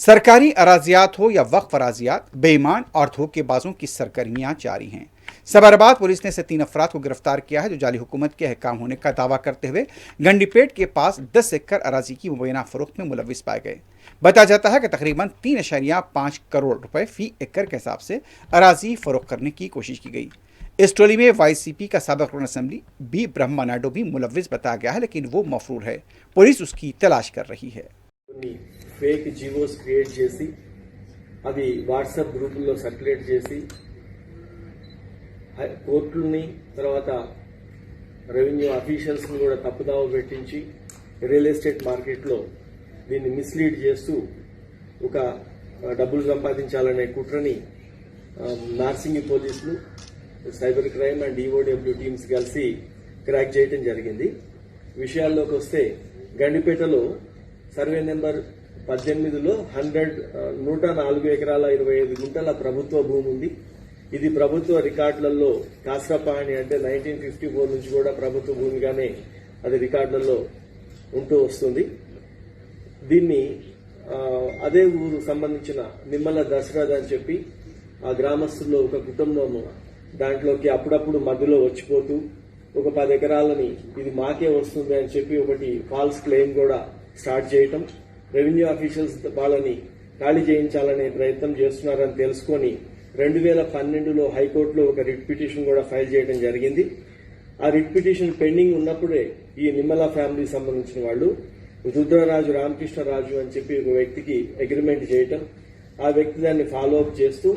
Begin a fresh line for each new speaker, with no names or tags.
सरकारी अराजियात हो या वक्फ अराजियात, बेईमान और धोखेबाजों की सरगर्मियां जारी हैं। सबरबाद पुलिस ने ऐसे 3 अफराद को गिरफ्तार किया है जो जाली हुकूमत के अहकाम होने का दावा करते हुए गंडीपेट के पास 10 एकड़ अराजी की मुबैना फरोख्त में मुलविस पाए गए। बताया जाता है कि तकरीबन 3.5 करोड़ रुपए फी एकड़ के हिसाब से अराजी फरोख्त करने की कोशिश की गई। इस टोली में वाईसीपी का साबिक रुकन असेंबली बी ब्रह्मा नायडू भी मुलविस बताया गया है, लेकिन वो मफरूर है। पुलिस उसकी तलाश कर रही है।
ఫేక్ జీవోస్ క్రియేట్ చేసి అది వాట్సాప్ గ్రూపుల్లో సర్క్యులేట్ చేసి కోర్టులని తర్వాత రెవెన్యూ అఫీషియల్స్ని కూడా తప్పుదావ పెట్టించి రియల్ ఎస్టేట్ మార్కెట్లో దీన్ని మిస్లీడ్ చేస్తూ ఒక డబ్బులు సంపాదించాలనే కుట్రని నార్సింగి పోలీసులు cyber crime and EOW teams కలిసి క్రాక్ చేయడం జరిగింది. విషయాల్లోకి వస్తే గండిపేటలో సర్వే నెంబర్ 18లో 104 ఎకరాల 25 గుంటల ప్రభుత్వ భూమి ఉంది. ఇది ప్రభుత్వ రికార్డులలో కాస్రపాణి అంటే 1954 నుంచి కూడా ప్రభుత్వ భూమిగానే అది రికార్డులలో ఉంటూ వస్తుంది. దీన్ని అదే ఊరు సంబంధించిన నిమ్మల దశరథ్ అని చెప్పి ఆ గ్రామస్తుల్లో ఒక కుటుంబం దాంట్లోకి అప్పుడప్పుడు మధ్యలో వచ్చిపోతూ ఒక 10 ఎకరాలని ఇది మాకే వస్తుంది అని చెప్పి ఒకటి ఫాల్స్ క్లెయిమ్ కూడా స్టార్ట్ చేయటం, రెవెన్యూ అఫీషియల్స్ వాళ్ళని ఖాళీ చేయించాలనే ప్రయత్నం చేస్తున్నారని తెలుసుకొని 2012లో హైకోర్టులో ఒక రిట్ పిటిషన్ కూడా ఫైల్ చేయడం జరిగింది. ఆ రిట్ పిటిషన్ పెండింగ్ ఉన్నప్పుడే ఈ నిమ్మల ఫ్యామిలీ సంబంధించిన వాళ్ళు రుద్రరాజు రామకృష్ణరాజు అని చెప్పి ఒక వ్యక్తికి అగ్రిమెంట్ చేయటం, ఆ వ్యక్తి దాన్ని ఫాలో అప్ చేస్తూ